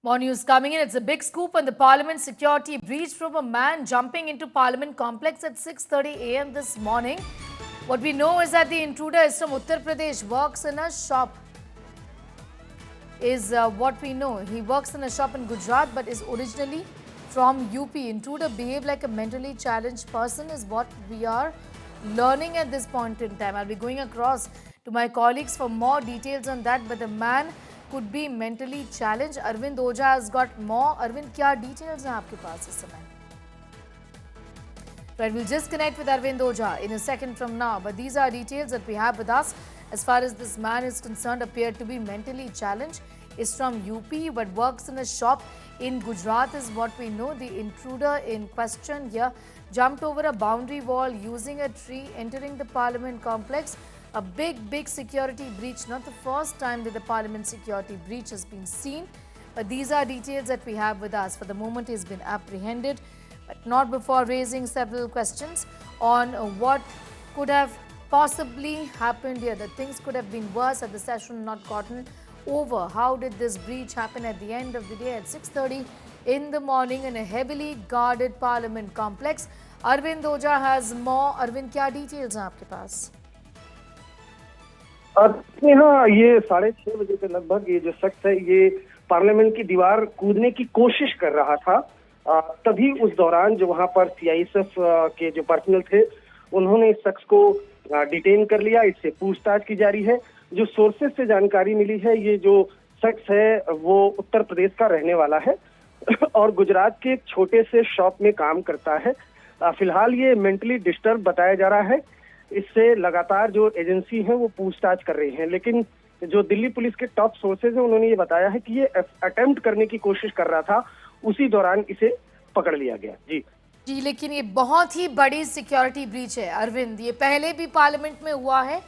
More news coming in. It's a big scoop on the Parliament security breach from a man jumping into Parliament complex at 6:30 a.m. this morning. What we know is that the intruder is from Uttar Pradesh, works in a shop. What we know. He works in a shop in Gujarat but is originally from UP. Intruder behaved like a mentally challenged person is what we are learning at this point in time. I'll be going across to my colleagues for more details on that, but the man could be mentally challenged. Arvind Ojha has got more. Arvind, क्या details हैं आपके पास इस समय? Right, we'll just connect with Arvind Ojha in a second from now. But these are details that we have with us. As far as this man is concerned, appeared to be mentally challenged. Is from UP but works in a shop in Gujarat is what we know. The intruder in question here jumped over a boundary wall using a tree, entering the Parliament complex. A big security breach. Not the first time that the Parliament security breach has been seen. But these are details that we have with us. For the moment, he's been apprehended, but not before raising several questions on what could have possibly happened here. That things could have been worse had the session not gotten over. How did this breach happen at the end of the day at 6:30 in the morning in a heavily guarded Parliament complex? Arvind Ojha has more. Arvind, क्या details हैं आपके पास? हाँ, ये 6:30 बजे के लगभग ये जो शख्स है ये पार्लियामेंट की दीवार कूदने की कोशिश कर रहा था। तभी उस दौरान जो वहां पर सीआईएसएफ के जो पर्सनल थे उन्होंने इस शख्स को डिटेन कर लिया। इससे पूछताछ की जा रही है। जो सोर्सेज से जानकारी मिली है, ये जो शख्स है वो उत्तर प्रदेश का रहने वाला है और गुजरात के एक छोटे से शॉप में काम करता है। फिलहाल ये मेंटली डिस्टर्ब बताया जा रहा है। इससे लगातार जो एजेंसी है वो पूछताछ कर रही है, लेकिन जो दिल्ली पुलिस के टॉप सोर्सेज हैं उन्होंने ये बताया है कि ये अटेम्प्ट करने की कोशिश कर रहा था, उसी दौरान इसे पकड़ लिया गया। जी, लेकिन ये बहुत ही बड़ी सिक्योरिटी ब्रीच है अरविंद। ये पहले भी पार्लियामेंट में हुआ है,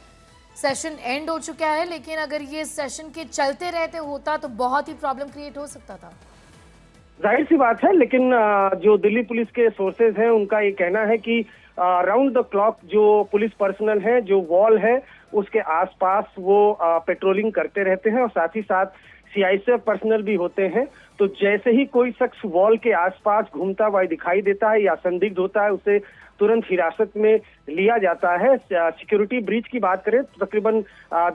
सेशन एंड हो चुका है, लेकिन अगर ये सेशन के चलते रहते होता तो बहुत ही प्रॉब्लम क्रिएट हो सकता था। जाहिर सी बात है, लेकिन जो दिल्ली पुलिस के सोर्सेज हैं उनका ये कहना है कि राउंड द क्लॉक जो पुलिस पर्सनल है, जो वॉल है उसके आसपास वो पेट्रोलिंग करते रहते हैं और साथ ही साथ सीआईएसएफ पर्सनल भी होते हैं। तो जैसे ही कोई शख्स वॉल के आसपास घूमता हुआ दिखाई देता है या संदिग्ध होता है, उसे तुरंत हिरासत में लिया जाता है। सिक्योरिटी ब्रीच की बात करें तो तकरीबन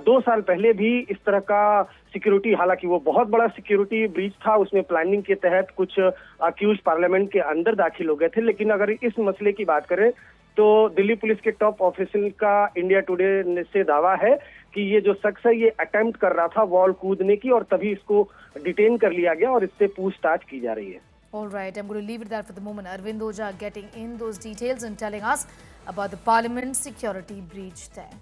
2 साल पहले भी इस तरह का सिक्योरिटी, हालांकि वो बहुत बड़ा सिक्योरिटी ब्रीच था, उसमें प्लानिंग के तहत कुछ अक्यूज पार्लियामेंट के अंदर दाखिल हो गए थे। लेकिन अगर इस मसले की बात करें तो दिल्ली पुलिस के टॉप ऑफिशियल का इंडिया टुडे से दावा है कि ये जो शख्स है ये अटेम्प्ट कर रहा था वॉल कूदने की और तभी इसको डिटेन कर लिया गया और इससे पूछताछ की जा रही है। All right, I'm going to leave it there for the moment. Arvind Ojha getting in those details and telling us about the Parliament security breach there.